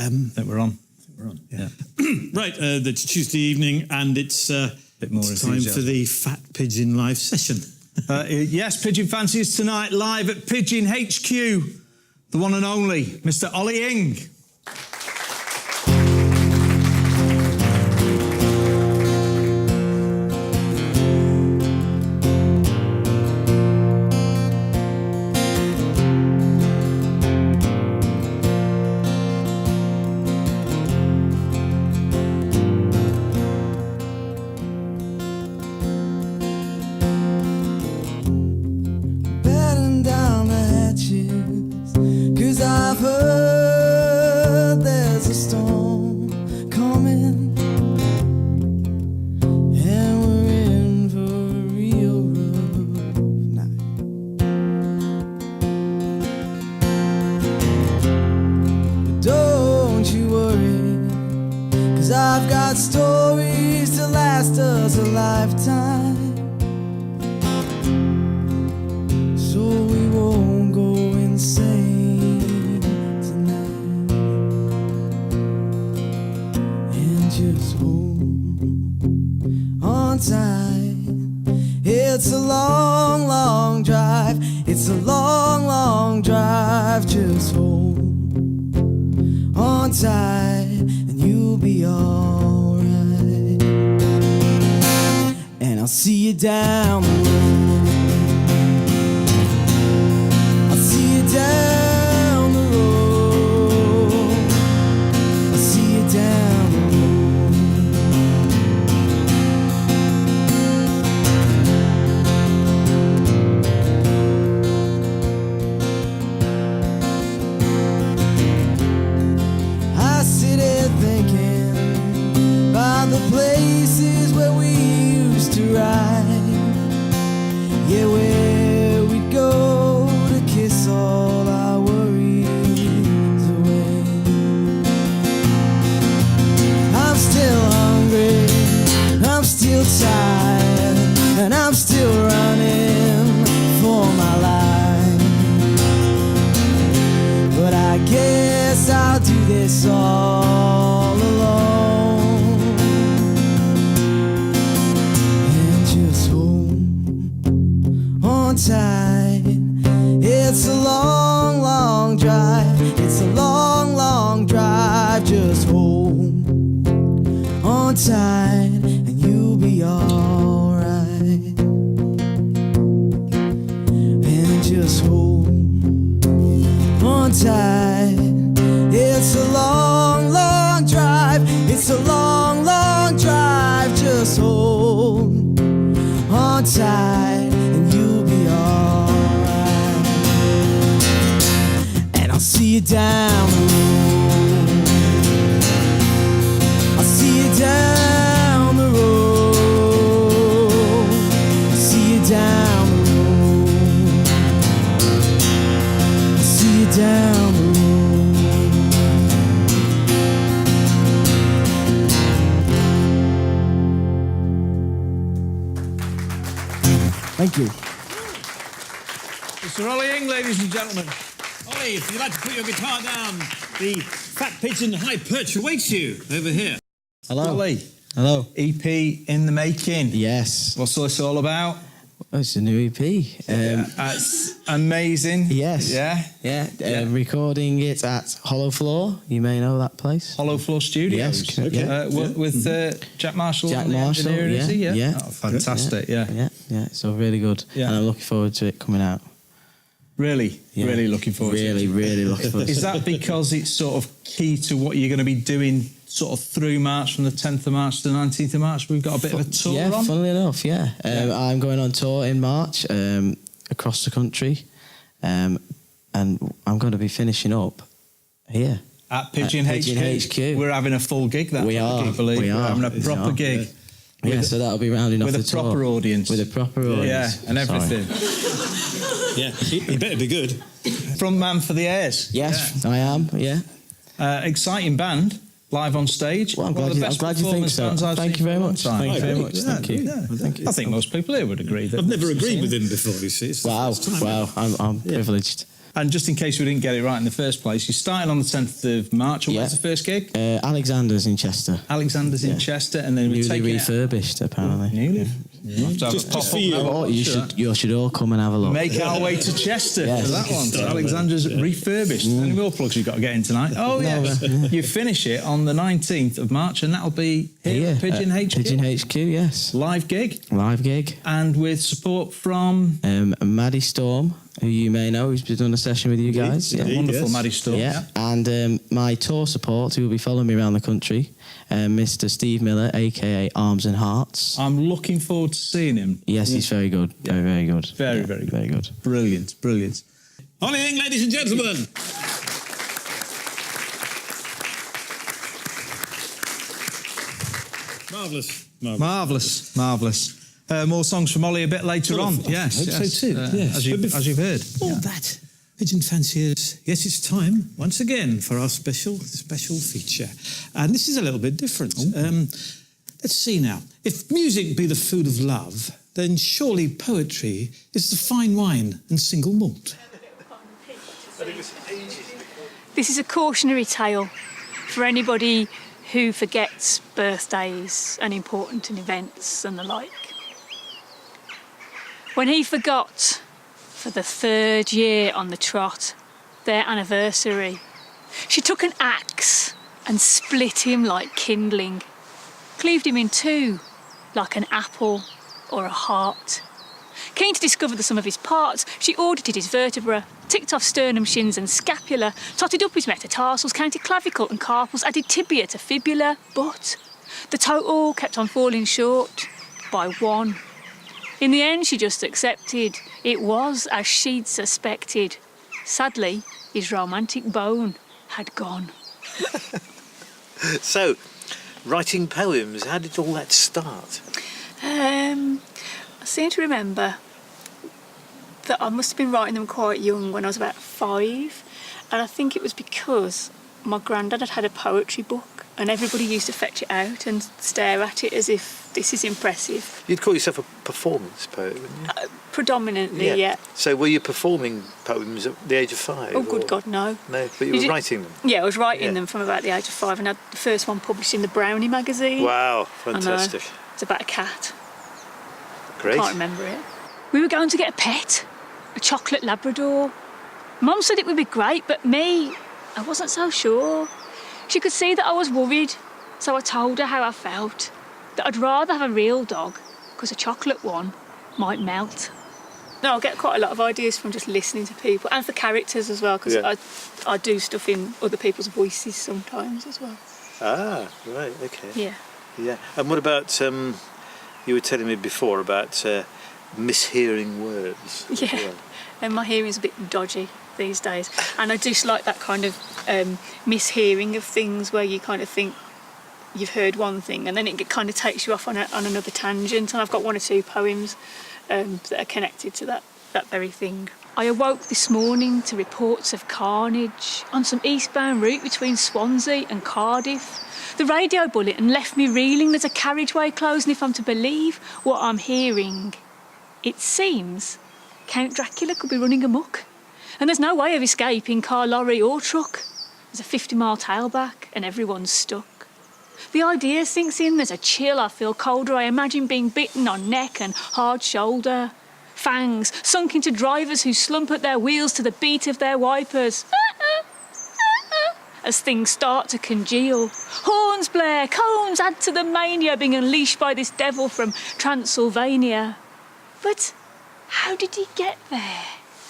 I think we're on. Yeah. Right, it's Tuesday evening, and it's Bit more time for the Fat Pigeon live session. Yes, Pigeon Fancies tonight, live at Pigeon HQ. The one and only, Mr. Oli Ng. I've heard there's a storm coming, and we're in for a real rough night. But don't you worry, 'cause I've got stories to last us a lifetime. So we won't go insane just hold on tight. It's a long, long drive. It's a long, long drive. Just hold on tight, and you'll be alright. And I'll see you down the road. I'll see you down the road. I'll see you down. The places where we used to ride, yeah, where we'd go to kiss all our worries away. I'm still hungry, I'm still tired, and I'm still running for my life. But I guess I'll do this all alone. Tight. It's a long, long drive. It's a long, long drive. Just hold on tight, and you'll be alright. And just hold on tight. It's a long, long drive. It's a long, long drive. Just hold on tight. See you down the road. I'll see you down the road. I'll see you down the road. I'll see you down the road. Thank you. Mr. Oli Ng, ladies and gentlemen. Ollie, if you'd like to put your guitar down, the Fat Pigeon High Perch awaits you over here. Hello. Oli. Hello. EP in the making. Yes. What's this all about? Oh, it's a new EP. That's amazing. Yes. Yeah? Yeah. Recording it at Hollow Floor. You may know that place. Hollow Floor Studios. Yes. Okay. With Jack Marshall. Jack Marshall, is he? Yeah. Oh, fantastic, yeah. So really good. Yeah. And I'm looking forward to it coming out. Really? Yeah. Really looking forward to it? Really looking forward to it. Is that because it's sort of key to what you're going to be doing sort of through March, from the 10th of March to the 19th of March? We've got a bit of a tour on? Yeah, funnily enough, yeah. I'm going on tour in March across the country, and I'm going to be finishing up here. At Pigeon HQ. We're having a full gig that we are. We're having a proper gig. Yeah, so that'll be rounding off the tour. With a proper audience. With a proper audience. Yeah, and everything. Yeah, he better be good. Front man for the Airs. Yes, I am, yeah. Exciting band, live on stage. Well, I'm glad you think so. Thank you very much. Thank you very much. Thank you. I think most people here would agree. I've never agreed with him before, you see. Wow, I'm privileged. And just in case we didn't get it right in the first place, you're starting on the 10th of March. And where's the first gig? Alexander's in Chester. Alexander's in Chester, and then we Newly take refurbished, apparently. Newly? Just for you. Oh, you should all come and have a look. Make our way to Chester Yes. for that one. So Alexander's refurbished. Any more plugs you've got to get in tonight? Oh, yes. You finish it on the 19th of March, and that'll be here at Pigeon HQ. Pigeon HQ, yes. Live gig. Live gig. And with support from... Maddie Storm, who you may know, who's been doing a session with you guys. Wonderful Maddie Storm. Yeah. And my tour support, who will be following me around the country, Mr. Steve Miller, a.k.a. Arms and Hearts. I'm looking forward to seeing him. Yes, he's very good. Very, very good. Very, very good. Very good. Brilliant, brilliant. Oli Ng, ladies and gentlemen. Marvellous. Marvellous, marvellous. More songs from Ollie a bit later on. Yes, I hope so too. Yes. As you've heard. All that. Pigeon fanciers, yes, it's time once again for our special feature. And this is a little bit different. Let's see now. If music be the food of love, then surely poetry is the fine wine and single malt. This is a cautionary tale for anybody who forgets birthdays and important events and the like. When he forgot, for the 3rd year on the trot, their anniversary, she took an axe and split him like kindling, cleaved him in two like an apple or a heart. Keen to discover the sum of his parts, she audited his vertebra, ticked off sternum, shins and scapula, totted up his metatarsals, counted clavicle and carpals, added tibia to fibula, but the total kept on falling short by 1. In the end, she just accepted. It was as she'd suspected. Sadly, his romantic bone had gone. So, writing poems, how did all that start? I seem to remember that I must have been writing them quite young, when I was about 5. And I think it was because my granddad had a poetry book and everybody used to fetch it out and stare at it as if this is impressive. You'd call yourself a performance poet, wouldn't you? Predominantly, yeah. So were you performing poems at the age of 5? Oh, good God, no. No, but you were writing them? Yeah, I was writing them from about the age of 5 and I had the first one published in the Brownie magazine. Wow, fantastic. It's about a cat. Great. I can't remember it. We were going to get a pet, a chocolate Labrador. Mum said it would be great, but me, I wasn't so sure. She could see that I was worried, so I told her how I felt, that I'd rather have a real dog, because a chocolate one might melt. No, I get quite a lot of ideas from just listening to people, and for characters as well, because I do stuff in other people's voices sometimes as well. Ah, right, okay. Yeah. Yeah. And what about, you were telling me before about mishearing words. Yeah, Well. and my hearing's a bit dodgy these days, and I just like that kind of mishearing of things where you kind of think you've heard one thing and then it kind of takes you off on another tangent. And I've got 1 or 2 poems that are connected to that very thing. I awoke this morning to reports of carnage on some eastbound route between Swansea and Cardiff. The radio bulletin left me reeling. There's a carriageway closed, and if I'm to believe what I'm hearing, it seems Count Dracula could be running amok. And there's no way of escaping car, lorry or truck. There's a 50-mile tailback and everyone's stuck. The idea sinks in, there's a chill, I feel colder. I imagine being bitten on neck and hard shoulder. Fangs sunk into drivers who slump at their wheels to the beat of their wipers. As things start to congeal. Horns blare, cones add to the mania being unleashed by this devil from Transylvania. But how did he get there?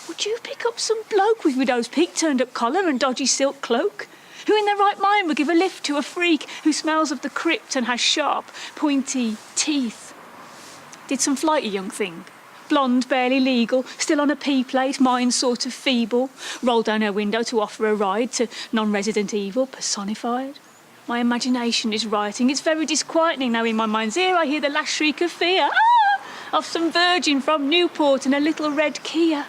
Would you pick up some bloke with widow's peak, turned up collar and dodgy silk cloak? Who in their right mind would give a lift to a freak who smells of the crypt and has sharp, pointy teeth? Did some flighty young thing, blonde, barely legal, still on a P-plate, mind sort of feeble, roll down her window to offer a ride to non-resident evil personified? My imagination is rioting. It's very disquieting now in my mind's ear I hear the last shriek of fear. Of some virgin from Newport in a little red Kia.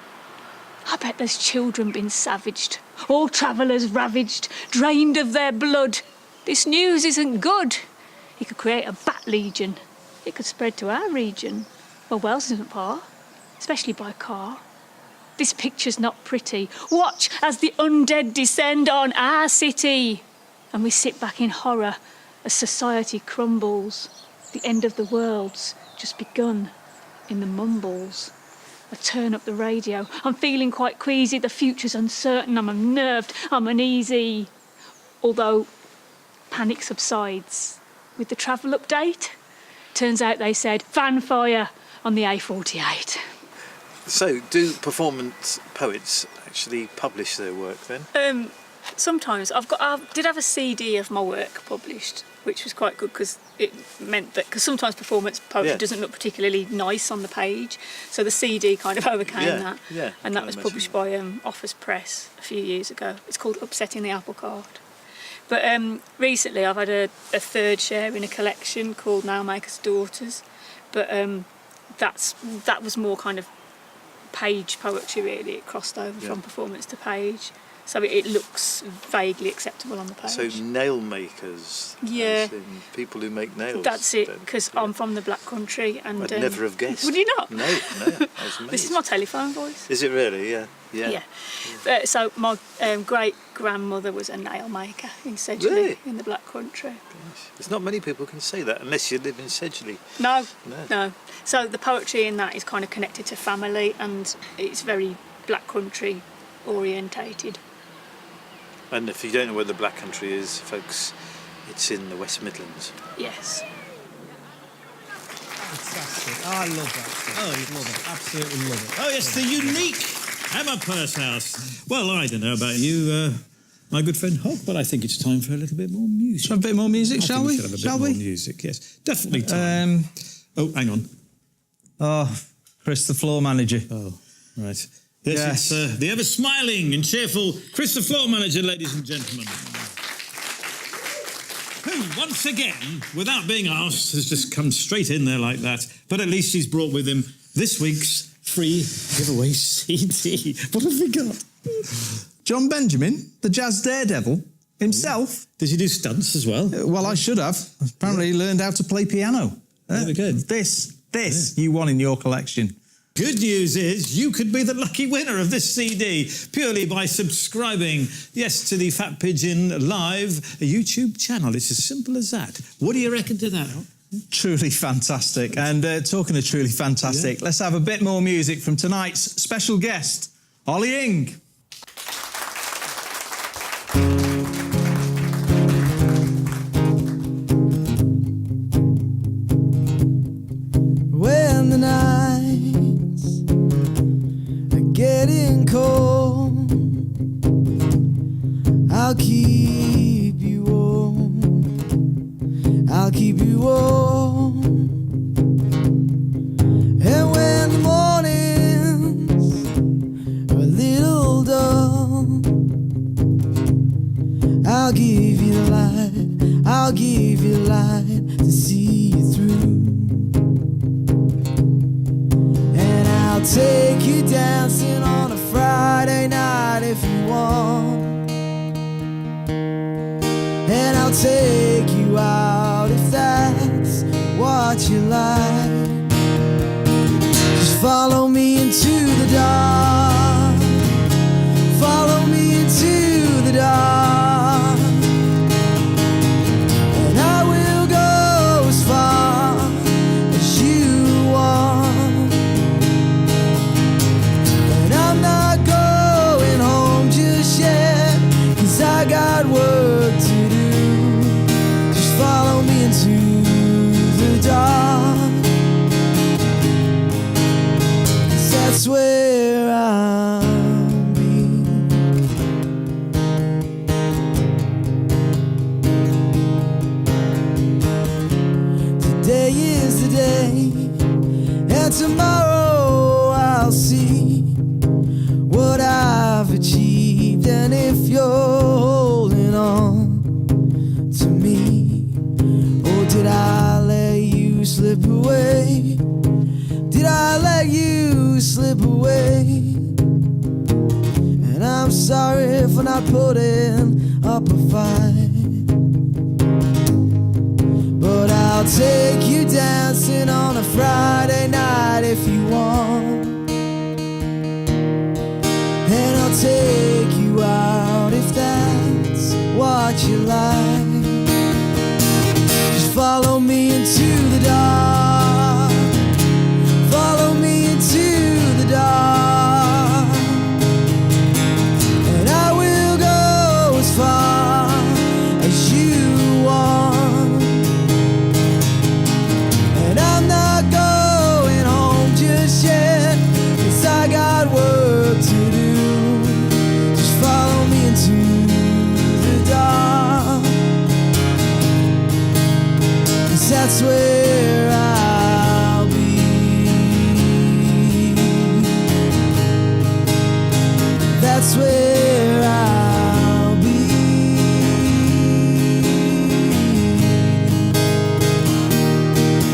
I bet there's children been savaged, all travellers ravaged, drained of their blood. This news isn't good. It could create a bat legion. It could spread to our region. Well, Wales isn't far, especially by car. this picture's not pretty. Watch as the undead descend on our city. And we sit back in horror as society crumbles. The end of the world's just begun in the mumbles. I turn up the radio. I'm feeling quite queasy. The future's uncertain. I'm unnerved. I'm uneasy. Although panic subsides with the travel update. Turns out they said fanfire on the A48. So, do performance poets actually publish their work then? Sometimes I did have a CD of my work published, which was quite good because it meant that because sometimes performance poetry doesn't look particularly nice on the page, so the CD kind of overcame that. Yeah, and that was published by Office Press a few years ago. It's called Upsetting the Apple Cart. But recently I've had a third share in a collection called Nailmaker's Daughters, but that was more kind of page poetry really. It crossed over from performance to page. So it looks vaguely acceptable on the page. So nail makers, as in people who make nails. That's it, because I'm from the Black Country, and I'd never have guessed. Would you not? No, I was amazed. This is my telephone voice. Is it really? Yeah. So my great grandmother was a nail maker in Sedgley, Really? in the Black Country. Gosh, there's not many people who can say that unless you live in Sedgley. No. So the poetry in that is kind of connected to family, and it's very Black Country orientated. And if you don't know where the Black Country is, folks, it's in the West Midlands. Yes. Fantastic. Oh, I love that. Oh, you love it. Absolutely love it. Oh, yes, the unique Emma Purshouse. Well, I don't know about you, my good friend Hogg, but I think it's time for a little bit more music. Shall we have a bit more music, shall we? Have a bit more music, yes. Definitely time. Oh, hang on. Oh, Chris, the floor manager. Oh, right. Yes, it's the ever-smiling and cheerful Chris the Floor Manager, ladies and gentlemen. Who, once again, without being asked, has just come straight in there like that. But at least he's brought with him this week's free giveaway CD. What have we got? John Benjamin, the jazz daredevil, himself. Does he do stunts as well? Well, I should have. Apparently he learned how to play piano. Very good. This you won in your collection. Good news is you could be the lucky winner of this CD purely by subscribing, yes, to the Fat Pigeon Live YouTube channel. It's as simple as that. What do you reckon to that? Truly fantastic. And talking of truly fantastic, let's have a bit more music from tonight's special guest, Oli Ng. When the nights are getting cold, I'll keep you warm. I'll keep you warm. And when the mornings are a little dull, I'll give you light. I'll give you light to see you through. I'll take you dancing on a Friday night if you want, and I'll take you out if that's what you like. Just follow me into the dark. Follow me into the dark, and I will go as far as you want. I got work to do. Just follow me into the dark, 'cause that's where I'll be. Today is the day, and tomorrow I'll see what I've achieved. And if you're holding on to me, or did I let you slip away? Did I let you slip away? And I'm sorry for not putting up a fight, but I'll take you dancing on a Friday night if you want. I'll take you out if that's what you like. Just follow me into the dark. Follow me into the dark. And I will go as far as you want. And I'm not going home just yet, 'cause I got work to do. Just follow me into the dark, 'cause that's where I'll be. That's where I'll be.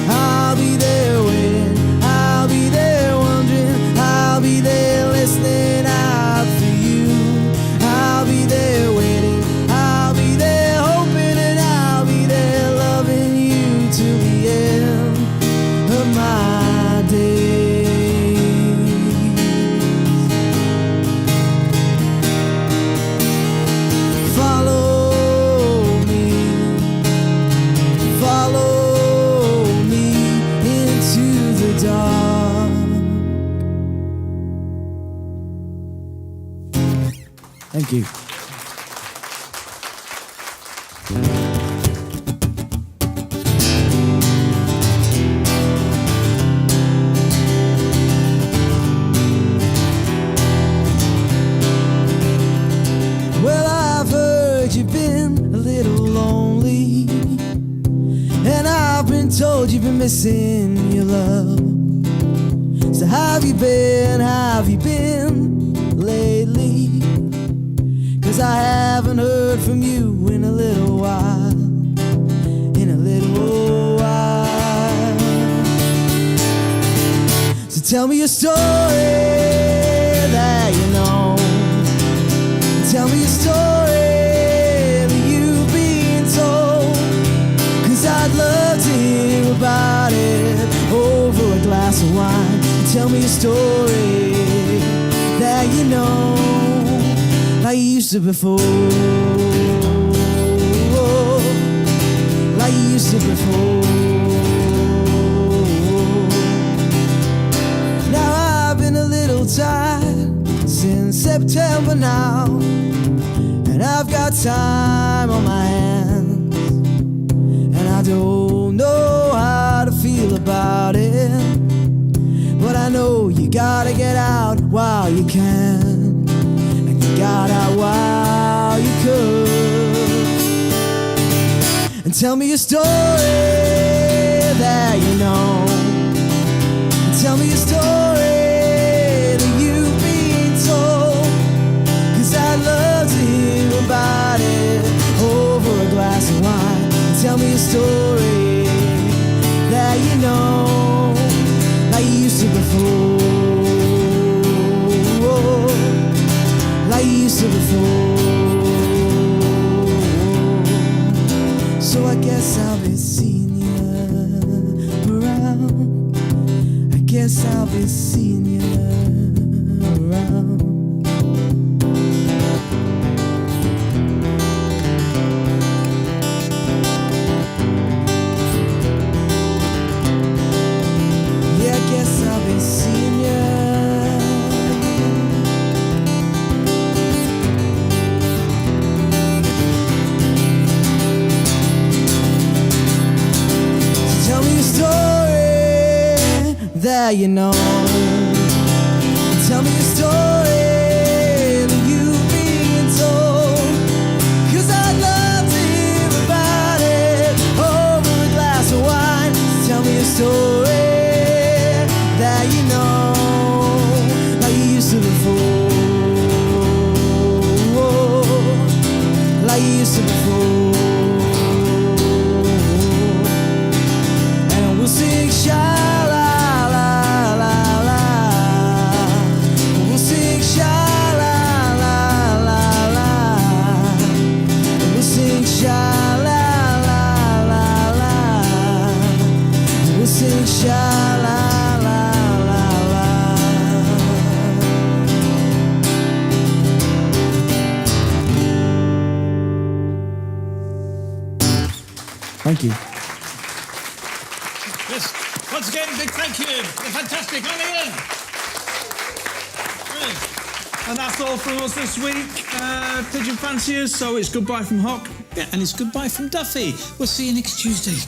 I'll be there waiting, I'll be there wondering, I'll be there listening out for you. I'll be there waiting, I'll be there hoping, and I'll be there loving you till the end of my days. Follow me into the dark. Thank you. Well, I've heard you've been a little lonely, and I've been told you've been missing your love. So how have you been lately? 'Cause I haven't heard from you in a little while. In a little while. So tell me your story that you know. Tell me a story that you've been told, 'cause I'd love to hear about it over a glass of wine. Tell me a story that you know, like you used to before. Like you used to before. Now I've been a little tired since September now, and I've got time on my hands, and I don't know how to feel about it, but I know you gotta get out while you can, and you got out while you could. And tell me a story that you know. And tell me a story that you've been told, 'cause I'd love to hear about it over a glass of wine. Tell me a story that you know, like you used to before. Like you used to before. So I guess I'll be seeing you around. I guess I'll be seeing you around. Yeah, I guess I'll be seeing you. So tell me a story that you know. Tell me a story that you've been told, 'cause I'd love to hear about it over a glass of wine. Tell me a story that you know, like you used to before. Like you used to before. And we'll sing sha la la la la. We'll sing Thank you. Yes. Once again, big thank you. The fantastic Oli Ng. Brilliant. And that's all from us this week, Pigeon Fanciers. So it's goodbye from Hock. Yeah, and it's goodbye from Duffy. We'll see you next Tuesday.